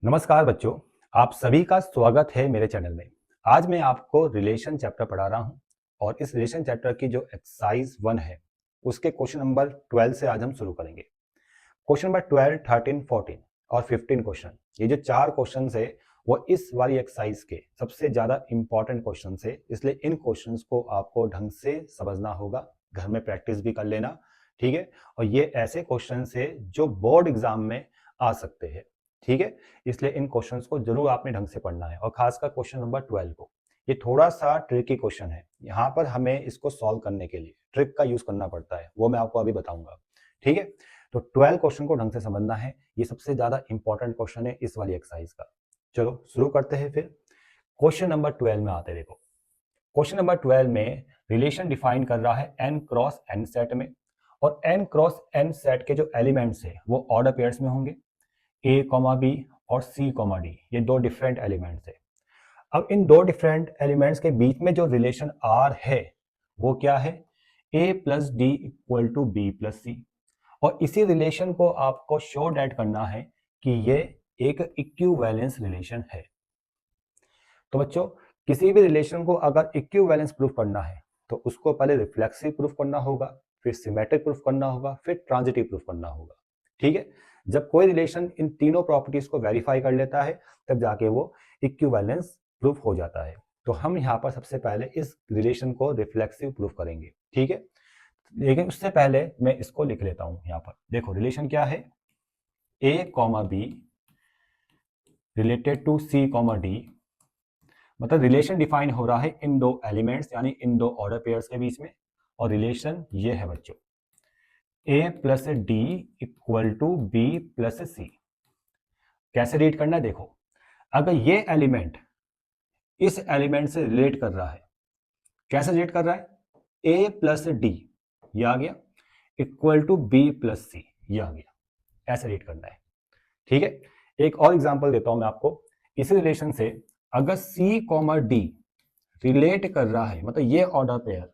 नमस्कार बच्चों, आप सभी का स्वागत है मेरे चैनल में। आज मैं आपको रिलेशन चैप्टर पढ़ा रहा हूं और इस रिलेशन चैप्टर की जो एक्सरसाइज 1 है उसके क्वेश्चन नंबर 12 से आज हम शुरू करेंगे। क्वेश्चन नंबर 12, 13, 14 और 15 क्वेश्चन, ये जो 4 क्वेश्चन है वो इस वाली एक्सरसाइज के सबसे ज्यादा इंपॉर्टेंट क्वेश्चन है, इसलिए इन क्वेश्चन को आपको ढंग से समझना होगा, घर में प्रैक्टिस भी कर लेना, ठीक है। और ये ऐसे क्वेश्चन है जो बोर्ड एग्जाम में आ सकते हैं, ठीक है। इसलिए इन क्वेश्चंस को जरूर आपने ढंग से पढ़ना है और खासकर क्वेश्चन नंबर 12 को। ये थोड़ा सा ट्रिकी क्वेश्चन है, यहाँ पर हमें इसको सॉल्व करने के लिए ट्रिक का यूज करना पड़ता है, वो मैं आपको अभी बताऊंगा, ठीक है। तो 12 क्वेश्चन को ढंग से समझना है, ये सबसे ज्यादा इंपॉर्टेंट क्वेश्चन है इस वाली एक्सरसाइज का। चलो शुरू करते हैं फिर। क्वेश्चन नंबर 12 में आते देखो। क्वेश्चन नंबर 12 में रिलेशन डिफाइन कर रहा है n क्रॉस n सेट में, और n क्रॉस n सेट के जो एलिमेंट्स है वो ऑर्डर पेयर्स में होंगे, a, b और c, d, ये दो डिफरेंट एलिमेंट्स है। अब इन दो डिफरेंट एलिमेंट्स के बीच में जो रिलेशन R है वो क्या है? a plus D equal to B plus C. और इसी रिलेशन को आपको शो डैट करना है कि ये एक इक्विवेलेंस रिलेशन है। तो बच्चों, किसी भी रिलेशन को अगर इक्विवेलेंस प्रूफ करना है तो उसको पहले रिफ्लेक्सिव प्रूफ करना होगा, फिर सिमेट्रिक प्रूफ करना होगा, फिर ट्रांजिटिव प्रूफ करना होगा, ठीक है। जब कोई रिलेशन इन तीनों प्रॉपर्टीज को वेरीफाई कर लेता है तब जाके वो इक्विवेलेंस प्रूफ हो जाता है। तो हम यहाँ पर सबसे पहले इस रिलेशन को रिफ्लेक्सिव प्रूफ करेंगे, ठीक है। लेकिन उससे पहले मैं इसको लिख लेता हूं। यहाँ पर देखो रिलेशन क्या है, a, b related to c, d। मतलब रिलेशन डिफाइन हो रहा है इन दो एलिमेंट्स यानी इन दो ऑर्डर पेयर्स के बीच में, और रिलेशन ये है बच्चों, a plus D equal to B plus C. कैसे रीड करना है देखो, अगर ये एलिमेंट इस एलिमेंट से रिलेट कर रहा है, कैसे रिलेट कर रहा है, a प्लस डी ये आ गया equal to B plus C ये आ गया, ऐसे रीड करना है, ठीक है। एक और एग्जांपल देता हूं मैं आपको। इसी रिलेशन से अगर c, d रिलेट कर रहा है, मतलब ये ऑर्डर पेयर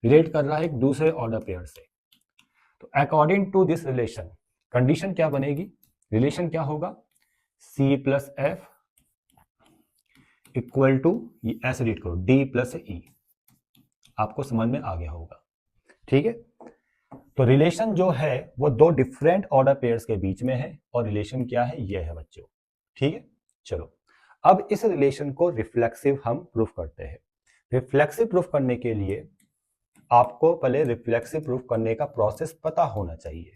रिलेट कर रहा है एक दूसरे ऑर्डर पेयर से, तो according to this relation condition क्या बनेगी, रिलेशन क्या होगा, c plus F equal to, ऐसे रीड करो, d प्लस ई। आपको समझ में आ गया होगा, ठीक है। तो रिलेशन जो है वो दो डिफरेंट ऑर्डर पेयर्स के बीच में है, और रिलेशन क्या है, ये है बच्चों, ठीक है। चलो अब इस रिलेशन को रिफ्लेक्सिव हम प्रूफ करते हैं। रिफ्लेक्सिव प्रूफ करने के लिए आपको पहले रिफ्लेक्सिव प्रूफ करने का प्रोसेस पता होना चाहिए।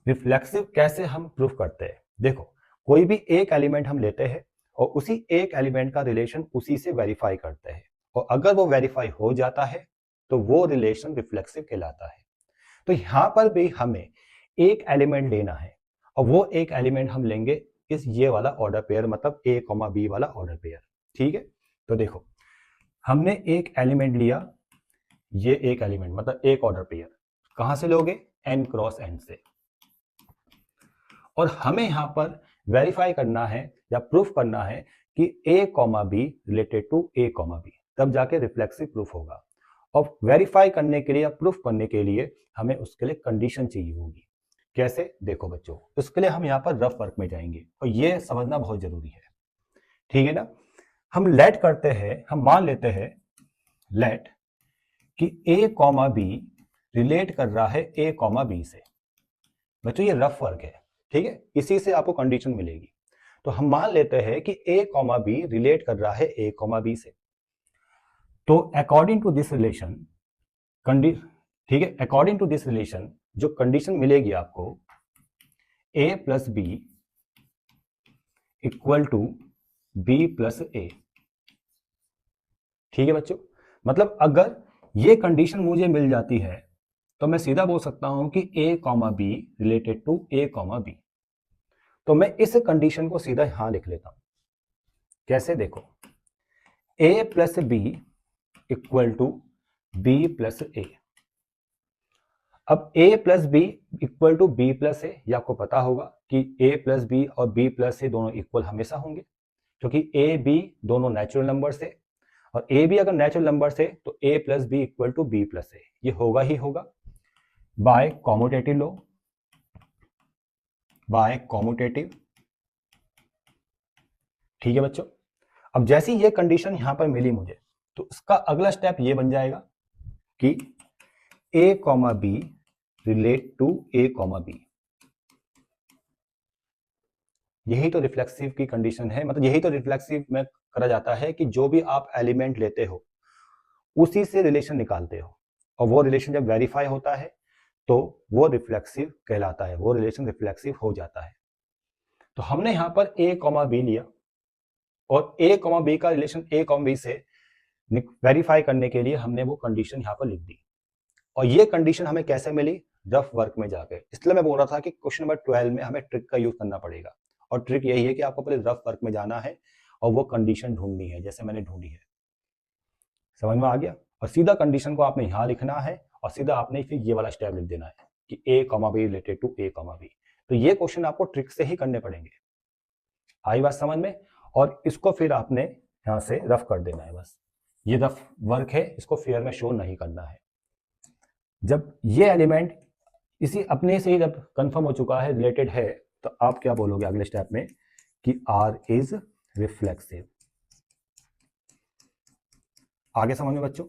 रिफ्लेक्सिव कैसे हम प्रूफ करते हैं, देखो कोई भी एक एलिमेंट हम लेते हैं और उसी एक एलिमेंट का रिलेशन उसी से वेरीफाई करते हैं, और अगर वो वेरीफाई हो जाता है तो वो रिलेशन रिफ्लेक्सिव कहलाता है। तो यहां पर भी हमें एक एलिमेंट लेना है, और वो एक एलिमेंट हम लेंगे इस ये वाला ऑर्डर पेयर, मतलब a, b वाला ऑर्डर पेयर, ठीक है। तो देखो हमने एक एलिमेंट लिया, ये एक एलिमेंट मतलब एक ऑर्डर पेयर, कहां से लोगे, n क्रॉस n से। और हमें यहां पर वेरीफाई करना है या प्रूफ करना है कि a, b related to a, b, तब जाके रिफ्लेक्सिव प्रूफ होगा। और वेरीफाई करने के लिए या प्रूफ करने के लिए हमें उसके लिए कंडीशन चाहिए होगी। कैसे, देखो बच्चों, उसके लिए हम यहाँ पर रफ वर्क में जाएंगे और ये समझना बहुत जरूरी है, ठीक है ना। हम लेट करते हैं, हम मान लेते हैं लेट कि a, b रिलेट कर रहा है a, b से। बच्चों ये रफ वर्क है, ठीक है, इसी से आपको कंडीशन मिलेगी। तो हम मान लेते हैं कि a, b रिलेट कर रहा है a, b से। तो अकॉर्डिंग टू दिस रिलेशन ठीक है, अकॉर्डिंग टू दिस रिलेशन जो कंडीशन मिलेगी आपको, a plus B equal to B plus A, ठीक है बच्चों। मतलब अगर ये कंडीशन मुझे मिल जाती है तो मैं सीधा बोल सकता हूं कि a, b related to a, b। तो मैं इस कंडीशन को सीधा यहां लिख लेता हूं। कैसे, देखो a plus B equal to B plus A. अब a plus B equal to B plus A, ये आपको पता होगा कि a प्लस बी और b प्लस ए दोनों इक्वल हमेशा होंगे, क्योंकि a, b दोनों नेचुरल नंबर्स है, और a, b अगर नेचुरल नंबर्स है तो a plus B equal to B plus A, ये होगा ही होगा। By commutative law, by commutative ठीक है बच्चों, अब जैसी ये कंडीशन यहां पर मिली मुझे, तो उसका अगला स्टेप ये बन जाएगा कि a comma B relate to a comma B. यही तो रिफ्लेक्सिव की कंडीशन है, मतलब यही तो रिफ्लेक्सिव में करा जाता है कि जो भी आप एलिमेंट लेते हो उसी से रिलेशन निकालते हो, और वो रिलेशन जब वेरीफाई होता है तो वो रिफ्लेक्सिव कहलाता है, वो रिलेशन रिफ्लेक्सिव हो जाता है। तो हमने यहां पर a कॉमा बी लिया और a कॉमा बी का रिलेशन a कॉमा बी से वेरीफाई करने के लिए हमने वो कंडीशन यहां पर लिख दी। और ये कंडीशन हमें कैसे मिली? रफ वर्क में जाकर। इसलिए मैं बोल रहा था कि क्वेश्चन नंबर 12 में हमें ट्रिक का यूज करना पड़ेगा, और ट्रिक यही है कि आपको पहले रफ वर्क में जाना है और वो कंडीशन ढूंढनी है, जैसे मैंने ढूंढी है। समझ में आ गया? और सीधा कंडीशन को आपने यहां लिखना है और सीधा आपने फिर ये वाला स्टेप लिख देना है कि a comma B related to a comma B. तो ये क्वेश्चन आपको ट्रिक से ही करने पड़ेंगे। आई बात समझ में? और इसको फिर आपने यहां से रफ कर देना है। बस ये रफ वर्क है, इसको फेयर में शो नहीं करना है। जब ये एलिमेंट इसी अपने से ही जब कंफर्म हो चुका है, रिलेटेड है, तो आप क्या बोलोगे अगले स्टेप में कि R इज रिफ्लेक्सिव। आगे समझ में बच्चों?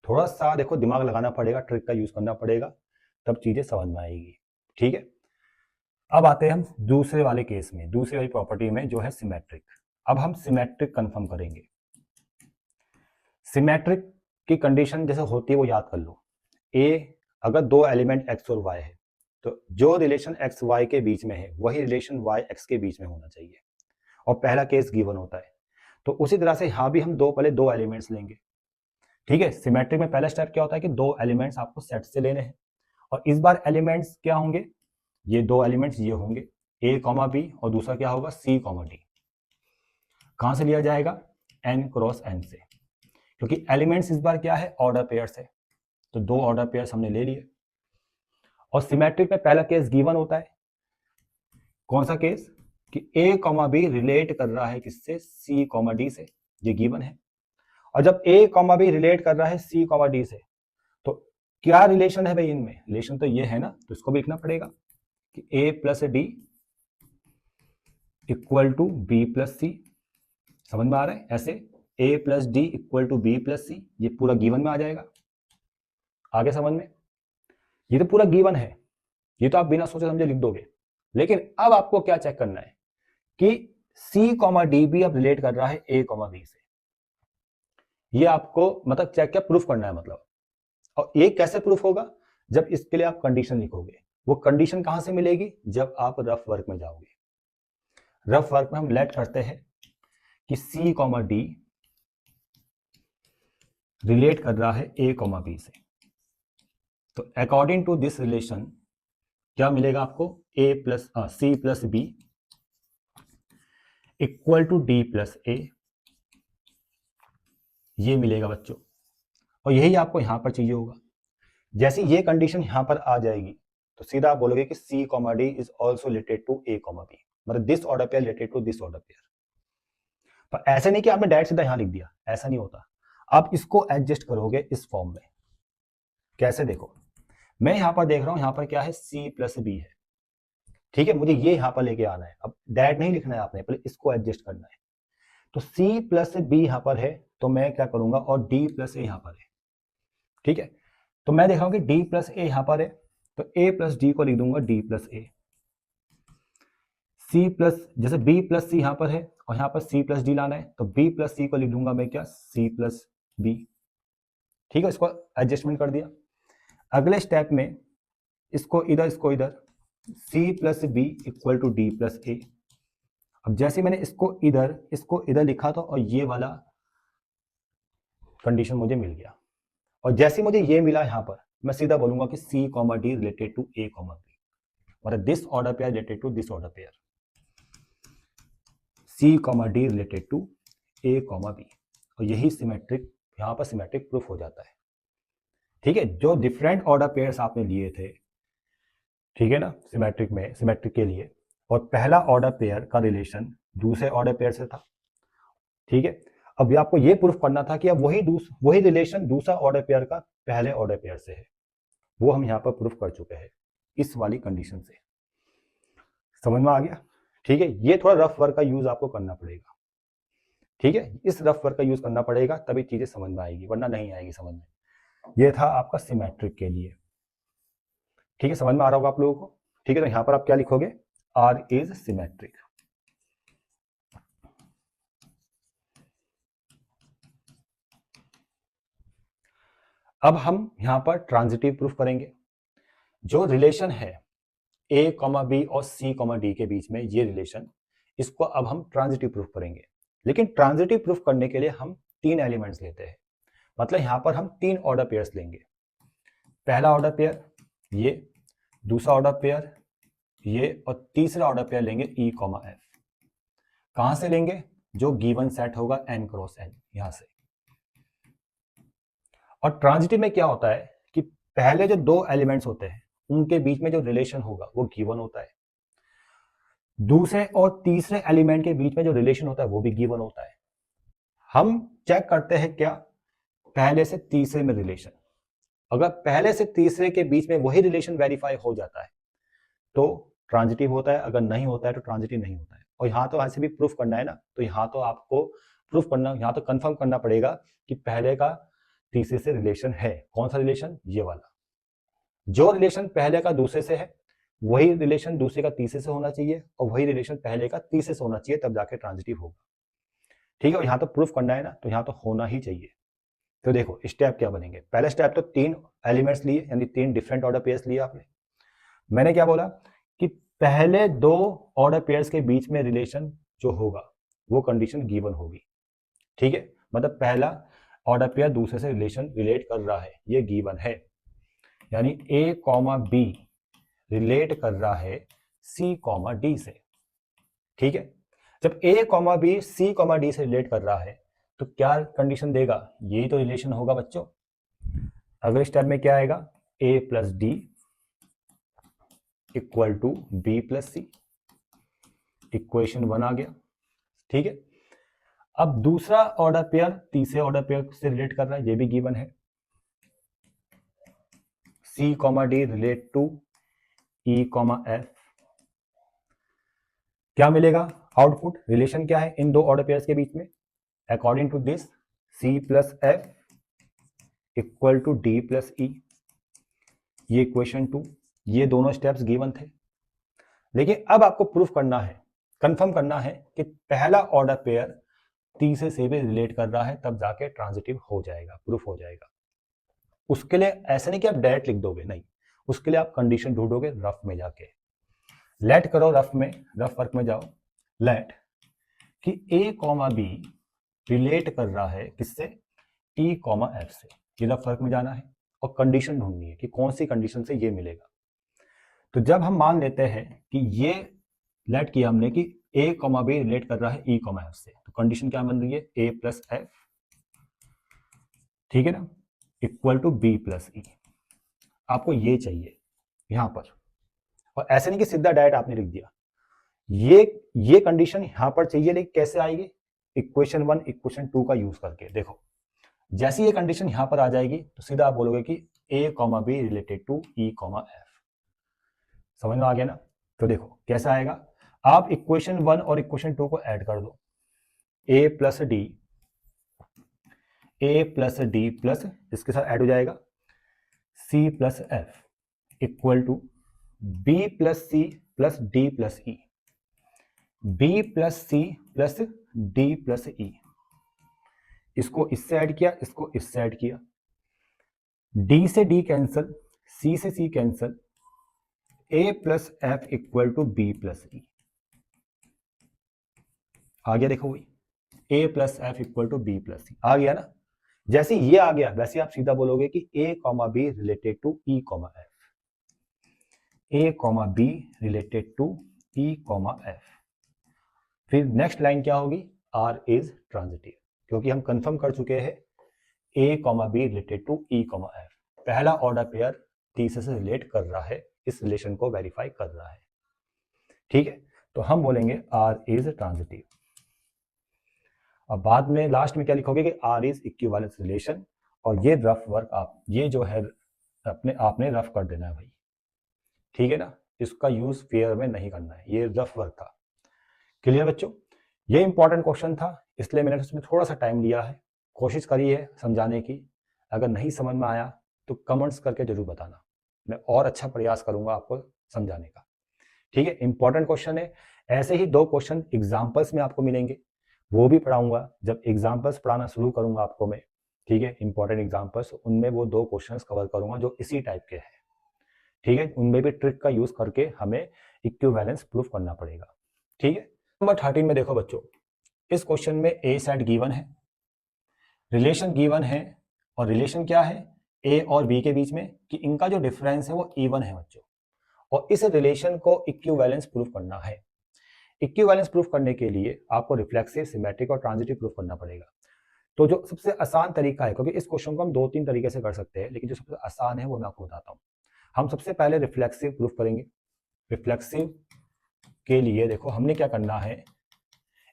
थोड़ा सा देखो, दिमाग लगाना पड़ेगा, ट्रिक का यूज करना पड़ेगा, तब चीजें समझ में आएगी। ठीक है, अब आते हैं हम दूसरे वाले केस में, दूसरी वाली प्रॉपर्टी में जो है सिमेट्रिक। अब हम सिमेट्रिक कंफर्म करेंगे। सिमेट्रिक की कंडीशन जैसे होती है वो याद कर लो। ए अगर दो एलिमेंट x और y है, तो जो रिलेशन x y के बीच में है वही रिलेशन y x के बीच में होना चाहिए, और पहला केस गिवन होता है। तो उसी तरह से यहां भी हम पहले दो एलिमेंट्स लेंगे। ठीक है, सिमेट्रिक में पहला स्टेप क्या होता है कि दो एलिमेंट्स आपको सेट से लेने हैं, और इस बार एलिमेंट्स क्या होंगे? ये दो एलिमेंट्स ये होंगे a कॉमा बी, और दूसरा क्या होगा? c comma D. कहां से लिया जाएगा? n क्रॉस n से, क्योंकि एलिमेंट्स इस बार क्या है? ऑर्डर पेयर से। तो दो ऑर्डर पेयर्स हमने ले लिए। और सिमेट्रिक में पहला केस गिवन होता है। कौन सा केस? कि a कॉमा बी रिलेट कर रहा है किससे? c कॉमा डी से, ये गिवन है। और जब a कॉमा बी रिलेट कर रहा है c कॉमा डी से, तो क्या रिलेशन है भाई इनमें? रिलेशन तो ये है ना, तो इसको भी लिखना पड़ेगा कि a plus D equal to B plus C. समझ में आ रहा है? ऐसे a plus D equal to B plus C, ये पूरा गिवन में आ जाएगा। आगे समझ में? ये तो पूरा गिवन है, ये तो आप बिना सोचे समझे लिख दोगे। लेकिन अब आपको क्या चेक करना है कि c कॉमा डी भी अब रिलेट कर रहा है a कॉमा बी से। ये आपको मतलब चेक क्या प्रूफ करना है मतलब। और ये कैसे प्रूफ होगा? जब इसके लिए आप कंडीशन लिखोगे। वो कंडीशन कहां से मिलेगी? जब आप रफ वर्क में जाओगे। रफ वर्क में हम लेट करते हैं कि c कॉमा डी रिलेट कर रहा है a कॉमा बी से। तो अकॉर्डिंग टू दिस रिलेशन क्या मिलेगा आपको? a plus C plus B equal to D plus A, ये मिलेगा बच्चों। और यही आपको यहां पर चाहिए होगा। जैसे ये कंडीशन यहां पर आ जाएगी तो सीधा आप बोलोगे कि c comma D is also related to a comma B, मतलब this order pair related to this order pair. पर ऐसे नहीं कि आपने डायरेक्ट सीधा यहां लिख दिया, ऐसा नहीं होता। आप इसको एडजस्ट करोगे इस फॉर्म में। कैसे? देखो, मैं यहां पर देख रहा हूं, यहां पर क्या है? c प्लस बी है। ठीक है, मुझे ये यहां पर लेके आना है। अब डायरेक्ट नहीं लिखना है आपने, पहले इसको एडजस्ट करना है। तो c प्लस बी यहां पर है, तो मैं क्या करूंगा? और d प्लस ए यहां पर है। ठीक है, तो मैं देख रहा हूं कि d प्लस ए यहां पर है, तो a प्लस डी को लिख दूंगा d प्लस ए। c प्लस, जैसे b प्लस सी यहां पर है और यहां पर c प्लस डी लाना है, तो b प्लस सी को लिख दूंगा मैं क्या? c plus B. ठीक है, इसको एडजस्टमेंट कर दिया। अगले स्टेप में इसको इधर c plus B equal to D plus A. अब जैसे मैंने इसको इधर लिखा था और ये वाला कंडीशन मुझे मिल गया, और जैसे मुझे ये मिला यहां पर, मैं सीधा बोलूंगा कि c comma D related to a comma B, मतलब this order pair related to this order pair. c comma D related to a comma B, और यही सिमेट्रिक, यहां पर सिमेट्रिक प्रूफ हो जाता है। ठीक है, जो डिफरेंट ऑर्डर पेयर्स आपने लिए थे, ठीक है ना, सिमेट्रिक में, सिमेट्रिक के लिए, और पहला ऑर्डर पेयर का रिलेशन दूसरे ऑर्डर पेयर से था। ठीक है, अब आपको ये प्रूफ करना था कि अब वही रिलेशन दूसरा ऑर्डर पेयर का पहले ऑर्डर पेयर से है। वो हम यहां पर प्रूफ कर चुके हैं इस वाली कंडीशन से। समझ में आ गया? ठीक है, ये थोड़ा रफ वर्क का यूज आपको करना पड़ेगा। ठीक है, इस रफ वर्क का यूज करना पड़ेगा तभी चीजें समझ में आएगी, वरना नहीं आएगी समझ में। ये था आपका सिमेट्रिक के लिए। ठीक है, समझ में आ रहा होगा आप लोगों को। ठीक है, तो यहां पर आप क्या लिखोगे, आर इज सिमेट्रिक। अब हम यहां पर ट्रांजिटिव प्रूफ करेंगे। जो रिलेशन है ए कॉमा बी और सी कॉमा डी के बीच में, ये रिलेशन, इसको अब हम ट्रांजिटिव प्रूफ करेंगे। लेकिन ट्रांजिटिव प्रूफ करने के लिए हम 3 एलिमेंट्स लेते हैं। मतलब यहां पर हम 3 ऑर्डर पेयर्स लेंगे। पहला ऑर्डर पेयर ये, दूसरा ऑर्डर पेयर ये, और तीसरा ऑर्डर पेयर लेंगे ई कॉमा एफ। कहां से लेंगे, जो गिवन सेट होगा n क्रॉस n, यहां से। और ट्रांजिटिव में क्या होता है कि पहले जो 2 एलिमेंट्स होते हैं उनके बीच में जो रिलेशन होगा वो गिवन होता है। दूसरे और तीसरे एलिमेंट के बीच में जो रिलेशन होता है वो भी गिवन होता है। हम चेक करते हैं क्या, पहले से तीसरे में रिलेशन। अगर पहले से तीसरे के बीच में वही रिलेशन वेरीफाई हो जाता है तो ट्रांजिटिव होता है, अगर नहीं होता है तो ट्रांजिटिव नहीं होता है। और यहाँ तो ऐसे भी प्रूफ करना है ना, तो यहाँ तो आपको प्रूफ करना, यहाँ तो कंफर्म करना पड़ेगा कि पहले का तीसरे से रिलेशन है। कौन सा रिलेशन, ये वाला। जो रिलेशन पहले का दूसरे से है वही रिलेशन दूसरे का तीसरे से होना चाहिए, और वही रिलेशन पहले का तीसरे से होना चाहिए, तब जाके ट्रांजिटिव होगा। ठीक है, और यहाँ तो प्रूफ करना है ना, तो यहाँ तो होना ही चाहिए। तो देखो स्टेप क्या बनेंगे। पहला स्टेप तो 3 एलिमेंट्स लिए, यानी 3 डिफरेंट ऑर्डर पेयर्स लिए आपने। मैंने क्या बोला कि पहले 2 ऑर्डर पेयर्स के बीच में रिलेशन जो होगा वो कंडीशन गिवन होगी। ठीक है, मतलब पहला ऑर्डर पेयर दूसरे से रिलेशन रिलेट कर रहा है, ये गिवन है। यानी ए कॉमा बी रिलेट कर रहा है सी कॉमा डी से। ठीक है, जब A comma B C comma D से रिलेट कर रहा है तो क्या कंडीशन देगा, यही तो रिलेशन होगा बच्चों। अगले स्टेप में क्या आएगा, A plus D equal to B plus C. Equation 1 आ गया। ठीक है, अब दूसरा ऑर्डर पेयर तीसरे ऑर्डर पेयर से रिलेट कर रहा है, ये भी गिवन है। C comma D relate to E comma F. क्या मिलेगा आउटपुट, रिलेशन क्या है इन 2 ऑर्डर पेयर्स के बीच में, according to this C plus F equal to D plus E. ये इक्वेशन 2, ये दोनों स्टेप्स गिवन थे। लेकिन अब आपको प्रूफ करना है, कंफर्म करना है कि पहला ऑर्डर पेयर तीसरे से भी रिलेट कर रहा है, तब जाके ट्रांजिटिव हो जाएगा, प्रूफ हो जाएगा। उसके लिए ऐसा नहीं कि आप डायरेक्ट लिख दोगे, नहीं, उसके लिए आप कंडीशन ढूंढोगे रफ में जाके। लेट करो रफ में, रफ वर्क में जाओ। लेट कि ए कॉमा बी रिलेट कर रहा है किससे, ई कॉमा एफ से। ये रफ वर्क में जाना है और कंडीशन ढूंढनी है कि कौन सी कंडीशन से ये मिलेगा। तो जब हम मान लेते हैं कि ये लेट किया हमने कि ए कॉमा बी रिलेट कर रहा है ई कॉमा एफ से, तो कंडीशन क्या बन रही है, ए प्लस एफ, ठीक है ना, equal to B plus E. आपको ये चाहिए यहां पर, और ऐसे नहीं कि सीधा डायरेक्ट आपने लिख दिया। ये कंडीशन यहां पर चाहिए, लेकिन कैसे आएगी, इक्वेशन 1 इक्वेशन 2 का यूज करके। देखो जैसी ये कंडीशन यहां पर आ जाएगी तो सीधा आप बोलोगे कि A comma B related to E comma F. समझ में आ गया ना। तो देखो कैसा आएगा, आप इक्वेशन 1 और इक्वेशन 2 को ऐड कर दो। ए प्लस डी प्लस इसके साथ ऐड हो जाएगा C plus F equal to B plus C plus D plus E. B plus C plus D plus E, इसको इससे ऐड किया, इसको इससे ऐड किया, डी से डी कैंसल, सी से C cancel, A plus F equal to B plus E. आ गया, देखो वही A plus F equal to B plus E आ गया ना। जैसे ये आ गया वैसे आप सीधा बोलोगे कि A comma B related to E comma F, A comma B related to E comma F. फिर नेक्स्ट लाइन क्या होगी, आर इज ट्रांजिटिव, क्योंकि हम कंफर्म कर चुके हैं A comma B related to E comma F. पहला ऑर्डर पेयर तीसरे से रिलेट कर रहा है, इस रिलेशन को वेरीफाई कर रहा है। ठीक है, तो हम बोलेंगे आर इज ट्रांजिटिव। अब बाद में लास्ट में क्या लिखोगे कि आर इज इक्विवेलेंस रिलेशन। और ये रफ वर्क आप ये जो है आपने रफ कर देना है भाई। ठीक है ना, इसका यूज फेयर में नहीं करना है, ये रफ वर्क था। क्लियर बच्चों? ये इंपॉर्टेंट क्वेश्चन था, इसलिए मैंने उसमें थोड़ा सा टाइम लिया है। कोशिश करी है समझाने की। अगर नहीं समझ में आया तो कमेंट्स करके जरूर बताना, मैं और अच्छा प्रयास करूंगा आपको समझाने का। ठीक है, इंपॉर्टेंट क्वेश्चन है। ऐसे ही 2 क्वेश्चन एग्जाम्पल्स में आपको मिलेंगे, वो भी पढ़ाऊंगा जब एग्जाम्पल्स पढ़ाना शुरू करूंगा आपको मैं। ठीक है, इंपॉर्टेंट एग्जाम्पल्स, उनमें वो 2 क्वेश्चंस कवर करूंगा जो इसी टाइप के हैं। ठीक है, उनमें भी ट्रिक का यूज करके हमें इक्विवेलेंस प्रूफ करना पड़ेगा। ठीक है, नंबर 13 में देखो बच्चों, इस क्वेश्चन में ए सेट गिवन है, रिलेशन गिवन है, और रिलेशन क्या है, ए और बी के बीच में, कि इनका जो डिफरेंस है वो इवन है बच्चों, और इस रिलेशन को इक्विवेलेंस प्रूफ करना है। इक्विवेलेंस प्रूफ करने के लिए आपको रिफ्लेक्सिव, सिमेट्रिक और ट्रांजिटिव प्रूफ करना पड़ेगा। तो जो सबसे आसान तरीका है, क्योंकि इस क्वेश्चन को हम 2-3 तरीके से कर सकते हैं, लेकिन जो सबसे आसान है वो मैं आपको बताता हूँ। हम सबसे पहले रिफ्लेक्सिव प्रूफ करेंगे। रिफ्लेक्सिव के लिए देखो हमने क्या करना है,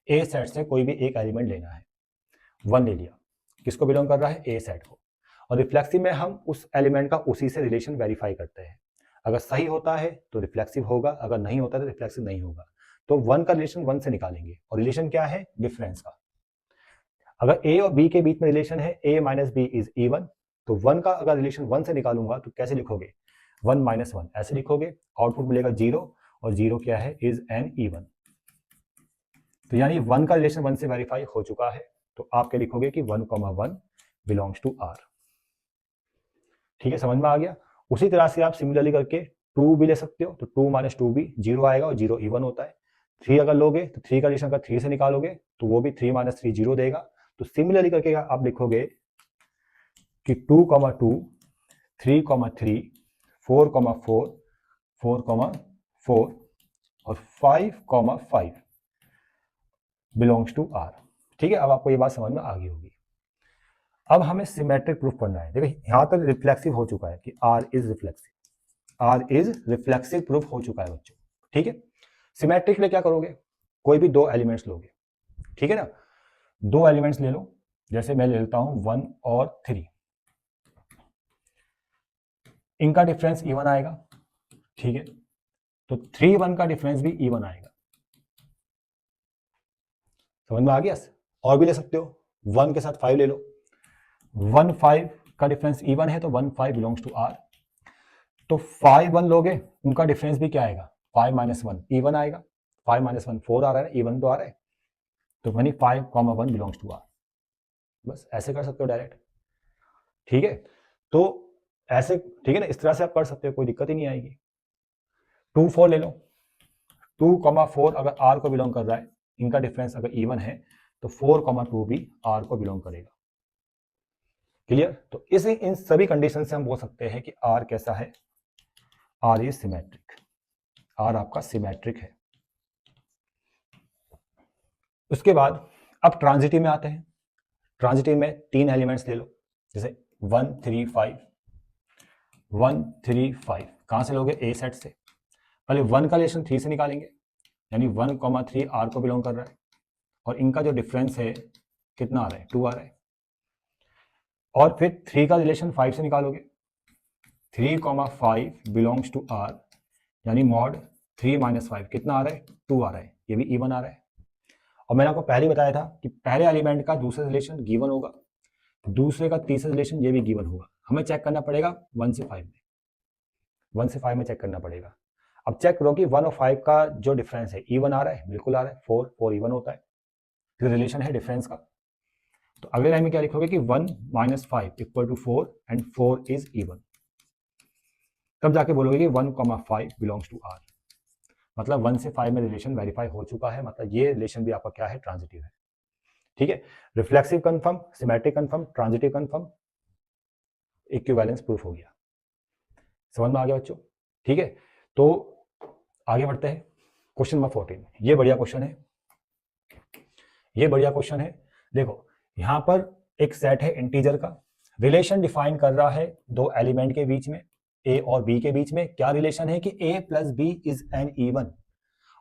ए सेट से कोई भी एक एलिमेंट लेना है। 1 ले लिया, किसको बिलोंग कर रहा है, ए सेट को, और रिफ्लेक्सिव में हम उस एलिमेंट का उसी से रिलेशन वेरीफाई करते हैं। अगर सही होता है तो रिफ्लेक्सिव होगा, अगर नहीं होता तो रिफ्लेक्सिव नहीं होगा। तो 1 का रिलेशन 1 से निकालेंगे, और रिलेशन क्या है, डिफरेंस का। अगर ए और बी के बीच में रिलेशन है a minus B is even, तो 1 का अगर रिलेशन 1 से निकालूंगा तो कैसे लिखोगे, 1 माइनस 1 ऐसे लिखोगे, आउटपुट मिलेगा 0, और 0 क्या है, इज एन इवन। तो यानी 1 का रिलेशन 1 से वेरीफाई हो चुका है, तो आप क्या लिखोगे कि 1,1 बिलोंग्स टू आर। ठीक है, समझ में आ गया? उसी तरह से आप सिमिलरली करके 2 भी ले सकते हो, तो 2 माइनस 2 भी 0 आएगा, और 0 इवन होता है। 3 अगर लोगे तो 3 का रिलेशन अगर 3 से निकालोगे तो वो भी 3 माइनस 3 0 देगा। तो सिमिलरली करके आप लिखोगे कि 2,2, 3,3, 4,4, 4,4 और 5,5 बिलोंग्स टू आर। ठीक है, अब आपको ये बात समझ में आ गई होगी। अब हमें सिमेट्रिक प्रूफ करना है। देखो यहां तक रिफ्लेक्सिव हो चुका है कि R is reflexive, R is reflexive proof हो चुका है बच्चों। ठीक है, सिमेट्रिक में क्या करोगे, कोई भी 2 एलिमेंट्स लोगे, ठीक है ना, 2 एलिमेंट्स ले लो, जैसे मैं ले लेता हूं 1 और 3, इनका डिफरेंस इवन आएगा। ठीक है, तो 3 1 का डिफरेंस भी इवन आएगा। समझ में आ गया? और भी ले सकते हो, 1 के साथ 5 ले लो, 1 5 का डिफरेंस इवन है, तो 1 5 बिलोंग्स टू आर। तो 5 1 लोगे, उनका डिफरेंस भी क्या आएगा, 5 माइनस 1 इवन आएगा। 5 माइनस 1 4 आ रहा है, इवन तो आ रहा है, तो वही 5,1 बिलोंग्स टू आर। बस ऐसे कर सकते हो डायरेक्ट। ठीक है, तो ऐसे, ठीक है ना, इस तरह से आप कर सकते हो, कोई दिक्कत ही नहीं आएगी। 2 4 ले लो, 2,4 अगर आर को बिलोंग कर रहा है, इनका डिफरेंस अगर इवन है, तो 4,2 भी आर को बिलोंग करेगा। क्लियर? तो इसी इन सभी कंडीशन से हम बोल सकते हैं कि आर कैसा है, आर इज सिमेट्रिक, आर आपका सिमेट्रिक है। उसके बाद अब ट्रांजिटिव में आते हैं। ट्रांजिटिव में 3 एलिमेंट्स ले लो, जैसे 1 3 5, 1 3 5 कहां से लोगे, ए सेट से। पहले 1 का रिलेशन 3 से निकालेंगे, यानी 1,3 आर को बिलोंग कर रहा है, और इनका जो डिफरेंस है कितना आ रहा है, 2 आ रहा है। और फिर 3 का रिलेशन 5 से निकालोगे, 3,5 बिलोंग्स टू आर, यानी मॉड 3 माइनस 5 कितना आ रहा है, 2 आ रहा है, ये भी इवन आ रहा है। और मैंने आपको पहले बताया था कि पहले एलिमेंट का दूसरा रिलेशन गिवन होगा, दूसरे का तीसरा रिलेशन ये भी गिवन होगा। हमें चेक करना पड़ेगा 1 से 5 में, 1 से 5 में चेक करना पड़ेगा। अब चेक करो कि 1 और 5 का जो डिफरेंस है इवन आ रहा है, बिल्कुल आ रहा है, 4 4 इवन होता है, फिर रिलेशन है डिफरेंस का। तो अगले लाइन में क्या लिखोगे कि 1 minus 5 equal to 4 and 4 is even. तब जाके बोलोगे कि 1,5 बिलोंग्स टू आर, मतलब 1 से 5 में रिलेशन वेरीफाई हो चुका है, मतलब ये रिलेशन भी आपका क्या है, ट्रांजिटिव है। ठीक है, reflexive confirm, symmetric confirm, transitive confirm, equivalence proof हो गया। समझ में आ गया बच्चों? ठीक है, तो आगे बढ़ते हैं। क्वेश्चन नंबर 14, ये बढ़िया क्वेश्चन है, ये बढ़िया क्वेश्चन है। देखो यहां पर एक सेट है इंटीजर का, रिलेशन डिफाइन कर रहा है 2 एलिमेंट के बीच में, ए और बी के बीच में। क्या रिलेशन है कि A plus B is an even,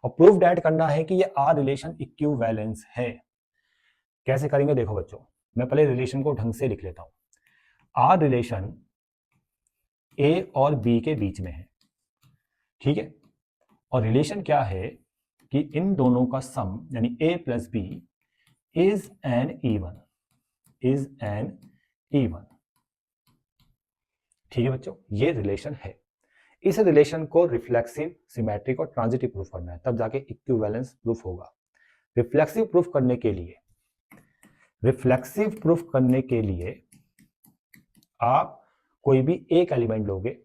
और प्रूफ डेट करना है कि ये आर रिलेशन इक्विवेलेंस है। कैसे करेंगे देखो बच्चों, मैं पहले रिलेशन को ढंग से लिख लेता हूं। आर रिलेशन ए और बी के बीच में है, ठीक है, और रिलेशन क्या है, कि इन दोनों का सम यानी a plus B is an even. ठीक है बच्चों, ये रिलेशन है। इस रिलेशन को रिफ्लेक्सिव, सिमेट्रिक और ट्रांजिटिव प्रूफ करना है, तब जाके इक्विवेलेंस प्रूफ होगा। रिफ्लेक्सिव प्रूफ करने के लिए आप कोई भी एक एलिमेंट लोगे।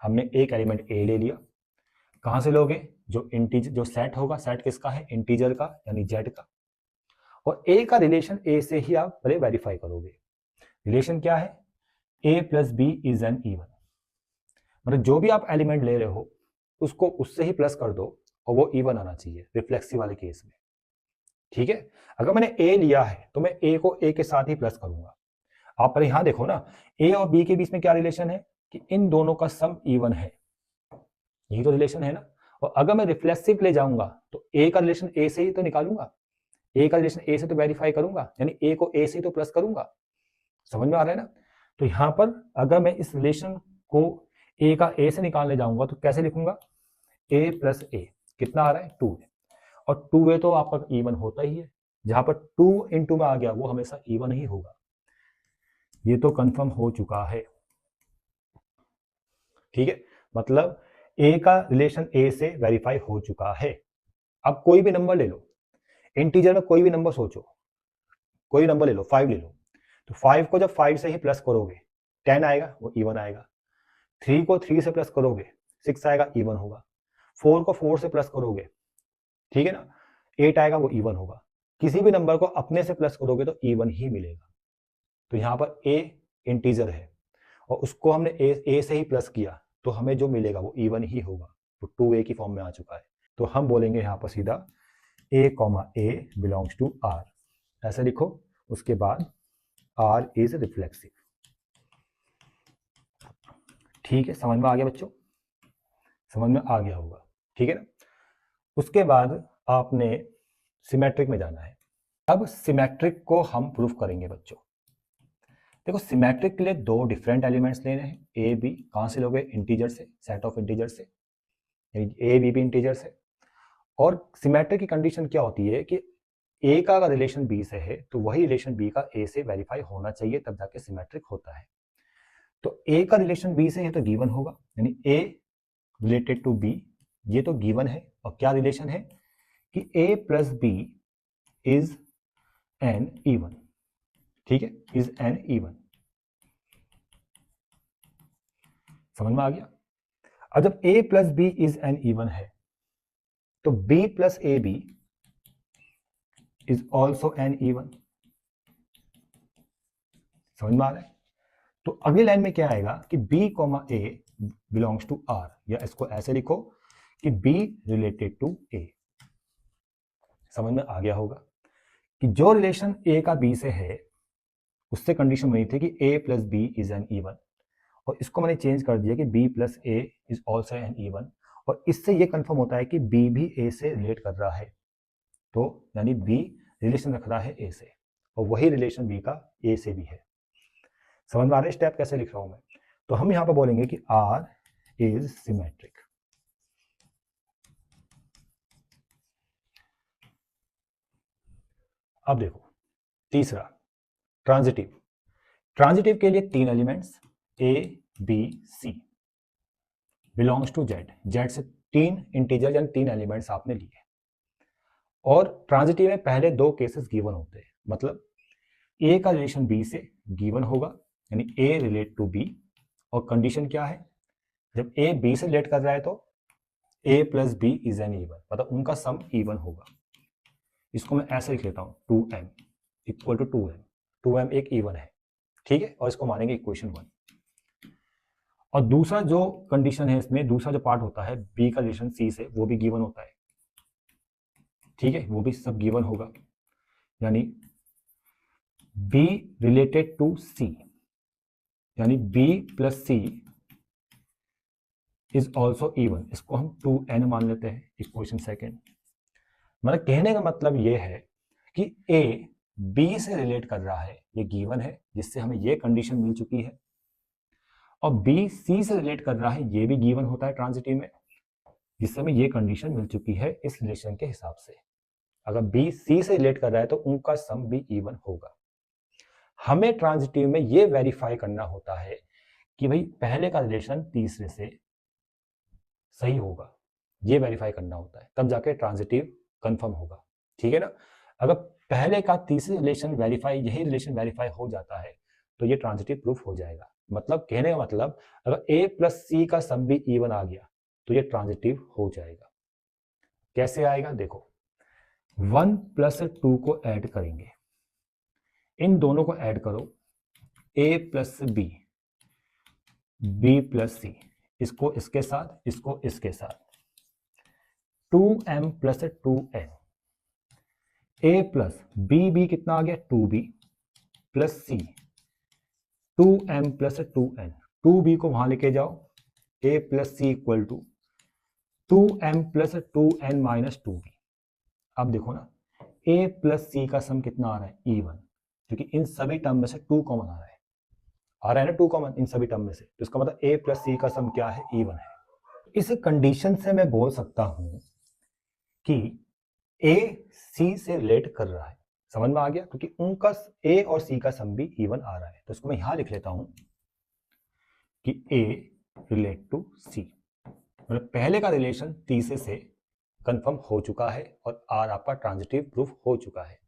हमने एक एलिमेंट ए ले लिया। कहां से लोगे? जो सेट होगा, सेट किसका है? इंटीजर का, यानी जेड का। और ए का रिलेशन ए से ही आप पहले वेरीफाई करोगे। रिलेशन क्या है? A plus B is an even. मतलब जो भी आप एलिमेंट ले रहे हो उसको उससे ही प्लस कर दो और वो इवन आना चाहिए रिफ्लेक्सिव वाले केस में। ठीक है, अगर मैंने ए लिया है तो मैं ए को ए के साथ ही प्लस करूंगा। आप पर यहां देखो ना, ए और बी के बीच में क्या रिलेशन है कि इन दोनों का सम इवन है। यही तो रिलेशन है ना। और अगर मैं रिफ्लेक्सिव ले जाऊंगा तो ए का रिलेशन ए से ही तो निकालूंगा, ए का रिलेशन ए से तो वेरीफाई करूंगा, यानी ए को ए से ही तो प्लस करूंगा। समझ में आ रहा है ना। तो यहां पर अगर मैं इस रिलेशन को ए का ए से निकालने जाऊंगा तो कैसे लिखूंगा? ए प्लस ए कितना आ रहा है? 2 और 2 तो आपका इवन होता ही है। जहां पर 2 इंटू में आ गया वो हमेशा इवन ही होगा। ये तो कंफर्म हो चुका है। ठीक है, मतलब ए का रिलेशन ए से वेरीफाई हो चुका है। अब कोई भी नंबर ले लो, इंटीजर में कोई भी नंबर सोचो, कोई नंबर ले लो, 5 ले लो। तो 5 को जब 5 से ही प्लस करोगे 10 आएगा, वो इवन आएगा। 3 को 3 से प्लस करोगे 6 आएगा, इवन होगा। 4 को 4 से प्लस करोगे, ठीक है ना, 8 आएगा, वो इवन होगा। किसी भी नंबर को अपने से प्लस करोगे तो इवन ही मिलेगा। तो यहां पर a इंटीजर है और उसको हमने a से ही प्लस किया तो हमें जो मिलेगा वो इवन ही होगा। तो 2a की फॉर्म में आ चुका है। तो हम बोलेंगे यहां पर सीधा a, a belongs to r, ऐसे लिखो। उसके बाद r इज रिफ्लेक्सिव। ठीक है, समझ में आ गया बच्चों? समझ में आ गया होगा, ठीक है ना। उसके बाद आपने सिमेट्रिक में जाना है। अब सिमेट्रिक को हम प्रूफ करेंगे बच्चों। देखो, सिमेट्रिक के लिए 2 डिफरेंट एलिमेंट्स लेने हैं, ए बी। कहां से लोगे? इंटीजर से, सेट ऑफ इंटीजर से, यानी ए बी भी इंटीजर से। और सिमेट्रिक की कंडीशन क्या होती है कि ए का अगर रिलेशन बी से है तो वही रिलेशन बी का ए से वेरीफाई होना चाहिए, तब जाके सिमेट्रिक होता है। तो ए का रिलेशन बी से है तो गिवन होगा, यानी ए रिलेटेड टू बी, ये तो गिवन है। और क्या रिलेशन है कि A plus B is an even. ठीक है, इज एन इवन। समझ में आ गया? अब जब a plus B is an even है तो b plus A B is also an even. समझ में आ रहा है? तो अगली लाइन में क्या आएगा कि b comma A belongs to r, या इसको ऐसे लिखो कि b रिलेटेड टू a। समझ में आ गया होगा कि जो रिलेशन a का b से है उससे कंडीशन बनी थी कि a plus B is an even, और इसको मैंने चेंज कर दिया कि b plus A is also an even. और इससे ये कंफर्म होता है कि b भी a से रिलेट कर रहा है, तो यानी b रिलेशन रख रहा है a से, और वही रिलेशन b का a से भी है। समझ में आ रहा है स्टेप कैसे लिख रहा हूं मैं? तो हम यहां पर बोलेंगे कि r इज सिमेट्रिक। अब देखो तीसरा, ट्रांजिटिव। ट्रांजिटिव के लिए 3 elements a b c belongs to z। z से 3 इंटीजर यानी 3 एलिमेंट्स आपने लिए। और ट्रांजिटिव में पहले 2 केसेस गिवन होते हैं, मतलब a का रिलेशन b से गिवन होगा, यानी a रिलेट टू b। और कंडीशन क्या है? जब a b से रिलेट कर रहा है तो a plus b is an even, मतलब उनका सम इवन होगा। इसको मैं ऐसे लिख लेता हूं, 2m equal to 2m। 2m एक इवन है, ठीक है, और इसको मानेंगे इक्वेशन 1। और दूसरा जो कंडीशन है इसमें, दूसरा जो पार्ट होता है b का रिलेशन c से, वो भी गिवन होता है, ठीक है, वो भी सब गिवन होगा, यानी b रिलेटेड टू c, यानी b plus c is also even. इसको हम 2n मान लेते हैं, इक्वेशन सेकेंड। मतलब कहने का मतलब ये है कि a b से रिलेट कर रहा है, ये गिवन है, जिससे हमें ये कंडीशन मिल चुकी है। और b c से रिलेट कर रहा है, ये भी गिवन होता है ट्रांजिटिव में, जिससे हमें ये कंडीशन मिल चुकी है इस रिलेशन के हिसाब से। अगर बी सी से रिलेट कर रहा है तो उनका सम भी इवन होगा। हमें ट्रांजिटिव में ये वेरीफाई करना होता है कि भाई पहले का रिलेशन तीसरे से सही होगा, ये वेरीफाई करना होता है, तब जाके ट्रांजिटिव कंफर्म होगा। ठीक है ना। अगर पहले का तीसरे रिलेशन वेरीफाई, यही रिलेशन वेरीफाई हो जाता है तो ये ट्रांजिटिव प्रूफ हो जाएगा। मतलब कहने का मतलब अगर a प्लस सी का सम भी इवन आ गया तो ये ट्रांजिटिव हो जाएगा। कैसे आएगा देखो, 1 प्लस 2 को ऐड करेंगे, इन दोनों को ऐड करो, a plus B, B plus C, इसको इसके साथ, इसको इसके साथ, 2m plus 2n, a plus B कितना आ गया 2b प्लस सी, 2m प्लस 2n, 2b को वहां लेके जाओ, a plus C equal to 2m plus 2n minus 2b। अब देखो ना, a प्लस सी का सम कितना आ रहा है E1, क्योंकि इन सभी टर्म में से 2 कॉमन आ रहा है ना 2 कॉमन इन सभी टर्म में से, तो इसका मतलब a प्लस सी का सम क्या है E1 है। इस कंडीशन से मैं बोल सकता हूं कि a c से रिलेट कर रहा है। समझ में आ गया, क्योंकि उनका a और c का सम भी इवन आ रहा है। तो इसको मैं यहां लिख लेता हूं कि a रिलेट टू c, मतलब पहले का रिलेशन तीसरे से कंफर्म हो चुका है और r आपका ट्रांजिटिव प्रूफ हो चुका है,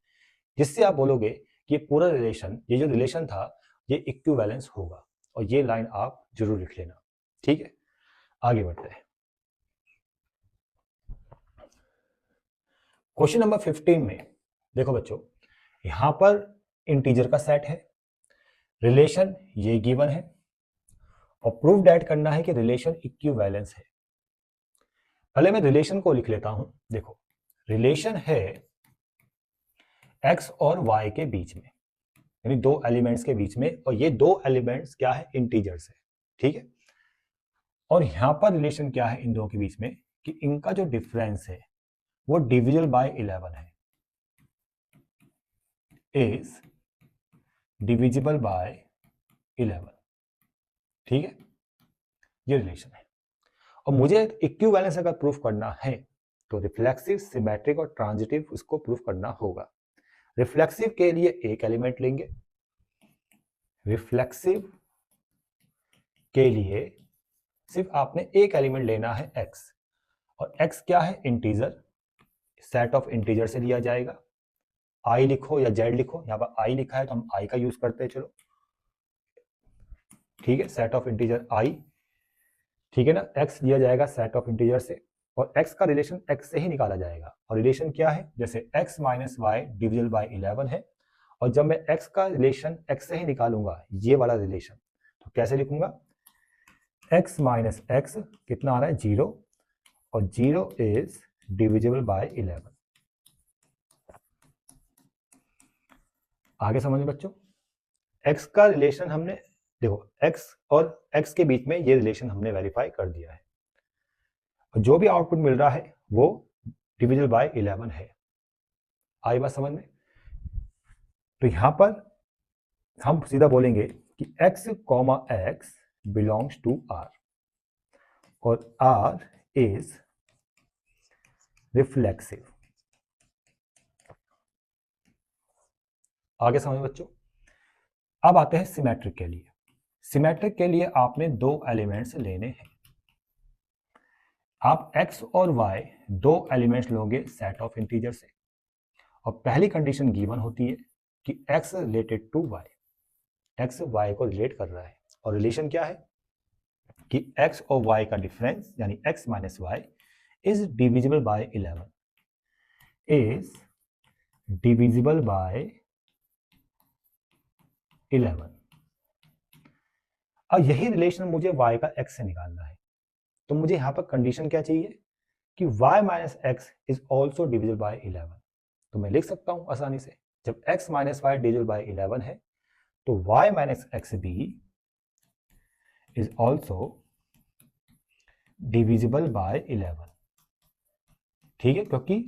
जिससे आप बोलोगे कि ये पूरा रिलेशन, ये जो रिलेशन था ये इक्विवेलेंस होगा। और ये लाइन आप जरूर लिख लेना। ठीक है, आगे बढ़ते हैं। क्वेश्चन नंबर 15 में देखो बच्चों, यहां पर इंटीजर का सेट है, रिलेशन ये गिवन है और प्रूफ डेट करना है कि रिलेशन इक्विवेलेंस है। पहले मैं रिलेशन को लिख लेता हूं। देखो, रिलेशन है x और y के बीच में, यानी दो एलिमेंट्स के बीच में, और ये दो एलिमेंट्स क्या है इंटीजर्स है। ठीक है, और यहां पर रिलेशन क्या है इन दोनों के बीच में कि इनका जो डिफरेंस है वो डिविजिबल बाय 11 है, इज डिविजिबल बाय 11। ठीक है, ये रिलेशन है। और मुझे इक्विवेलेंस अगर प्रूफ करना है तो रिफ्लेक्सिव, सिमेट्रिक और ट्रांजिटिव उसको प्रूफ करना होगा। रिफ्लेक्सिव के लिए एक एलिमेंट लेंगे, रिफ्लेक्सिव के लिए सिर्फ आपने एक एलिमेंट लेना है x, और x क्या है इंटीजर, सेट ऑफ इंटीजर से लिया जाएगा। i लिखो या z लिखो, यहाँ पर i लिखा है तो हम i का यूज करते हैं, चलो ठीक है, सेट ऑफ इंटीजर i। ठीक है ना, x लिया जाएगा सेट ऑफ इंटीजर से, और x का रिलेशन x से ही निकाला जाएगा। और रिलेशन क्या है, जैसे x minus Y divisible by 11 है, और जब मैं x का रिलेशन x से ही निकालूंगा ये वाला रिलेशन, तो कैसे लिखूंगा, x माइनस एक्स कितना आ रहा है 0, और 0 इज डिविजिबल बाय 11। आगे समझ बच्चों, x का रिलेशन हमने, देखो x और x के बीच में ये रिलेशन हमने वेरीफाई कर दिया है, और जो भी आउटपुट मिल रहा है वो डिविजिबल बाय 11 है। आई बात समझ में। तो यहां पर हम सीधा बोलेंगे कि x comma x belongs to r, और r इज रिफ्लेक्सिव। आगे समझ बच्चों। अब आते हैं सिमेट्रिक के लिए। सिमेट्रिक के लिए आपने दो एलिमेंट्स लेने हैं। आप x और y दो एलिमेंट्स लोगे सेट ऑफ इंटीजर से, और पहली कंडीशन गिवन होती है कि x related to y, x y को रिलेट कर रहा है, और रिलेशन क्या है कि x और y का डिफरेंस यानी x minus Y is divisible by 11, is divisible by 11। अब यही रिलेशन मुझे y का x से निकालना है, तो मुझे यहां पर कंडीशन क्या चाहिए कि y minus x is also divisible by 11। तो मैं लिख सकता हूं आसानी से, जब x minus Y divisible by 11 है तो y माइनस एक्स भी इज ऑल्सो डिविजिबल बाय 11। ठीक है, क्योंकि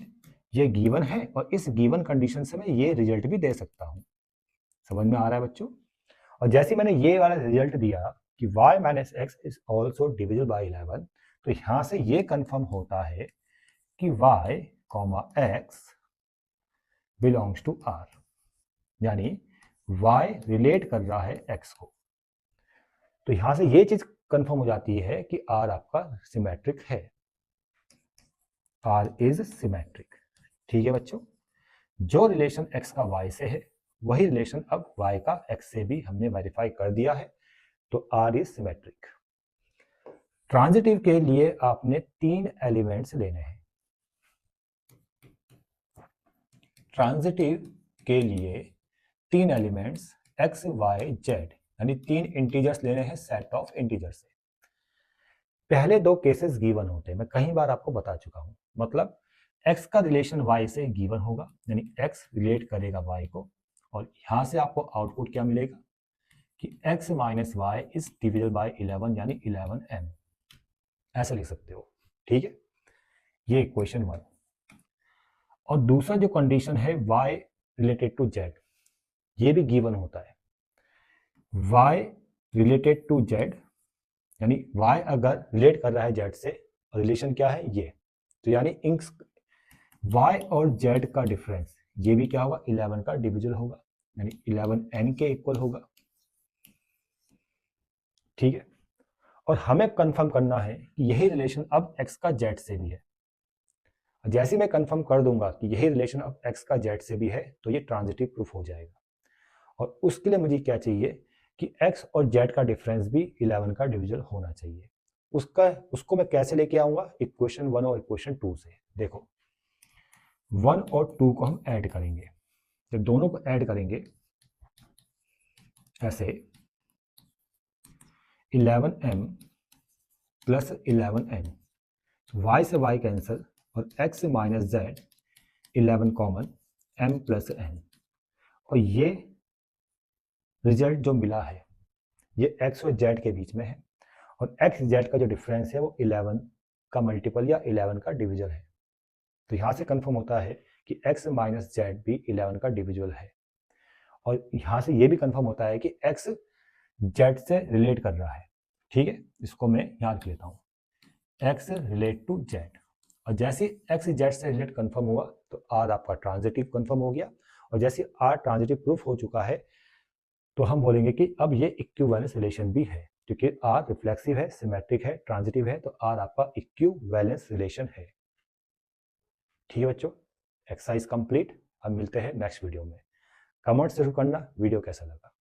ये गिवन है और इस गिवन कंडीशन से मैं ये रिजल्ट भी दे सकता हूं। समझ में आ रहा है बच्चों। और जैसे मैंने ये वाला रिजल्ट दिया कि y minus x is also divisible by 11, तो यहां से ये कंफर्म होता है कि y, x belongs to R, यानी y रिलेट कर रहा है x को। तो यहां से ये चीज कंफर्म हो जाती है कि R आपका सिमेट्रिक है, R इज सिमेट्रिक। ठीक है बच्चों, जो रिलेशन x का y से है वही रिलेशन अब y का x से भी हमने वेरीफाई कर दिया है, तो R इज सिमेट्रिक। ट्रांजिटिव के लिए आपने 3 एलिमेंट्स लेने हैं। ट्रांजिटिव के लिए 3 एलिमेंट्स x, y, z यानी 3 इंटीजर्स लेने हैं सेट ऑफ इंटीजर से। पहले 2 केसेस गिवन होते हैं, मैं कई बार आपको बता चुका हूं। मतलब x का रिलेशन y से गिवन होगा, यानी x रिलेट करेगा y को, और यहां से आपको आउटपुट क्या मिलेगा कि x minus y is divisible by 11, यानी 11m, ऐसा लिख सकते हो। ठीक है, ये इक्वेशन 1। और दूसरा जो कंडीशन है y रिलेटेड टू z, ये भी गिवन होता है। y रिलेटेड टू z, यानी y अगर रिलेट कर रहा है z से, और रिलेशन क्या है ये, तो यानी इंक्स y और z का डिफरेंस ये भी क्या होगा, 11 का डिविजल होगा, यानी 11n के इक्वल होगा। ठीक है, और हमें कंफर्म करना है कि यही रिलेशन अब x का z से भी है। जैसे मैं कंफर्म कर दूंगा कि यही रिलेशन अब x का z से भी है, तो ये ट्रांजिटिव प्रूफ हो जाएगा। और उसके लिए मुझे क्या चाहिए कि x और z का डिफरेंस भी 11 का डिविजल होना चाहिए। उसको मैं कैसे लेके आऊंगा, इक्वेशन 1 और इक्वेशन 2 से। देखो 1 और 2 को हम ऐड करेंगे, जब दोनों को ऐड करेंगे ऐसे 11m प्लस 11n, y से y कैंसिल और x minus z 11 common, m plus n, और ये रिजल्ट जो मिला है ये x और z के बीच में है, और x z का जो डिफरेंस है वो 11 का मल्टीपल या 11 का डिविजल है। तो यहाँ से कंफर्म होता है कि x माइनस z भी 11 का डिविजल है, और यहाँ से ये भी कंफर्म होता है कि x z से रिलेट कर रहा है। ठीक है, इसको मैं यहाँ लिख लेता हूँ, x रिलेट टू z, और जैसे x z से रिलेट कंफर्म हुआ तो r आपका ट्रांजिटिव कंफर्म हो गया, और जैसे r ट्रांजिटिव प्रूफ हो चुका है तो हम बोलेंगे कि अब ये इक्विवेलेंस रिलेशन भी है, क्योंकि r रिफ्लेक्सिव है, सिमेट्रिक है, ट्रांजिटिव है, तो r आपका इक्विवेलेंस रिलेशन है। ठीक है बच्चों, एक्सरसाइज कंप्लीट। अब मिलते हैं नेक्स्ट वीडियो में। कमेंट जरूर करना वीडियो कैसा लगा।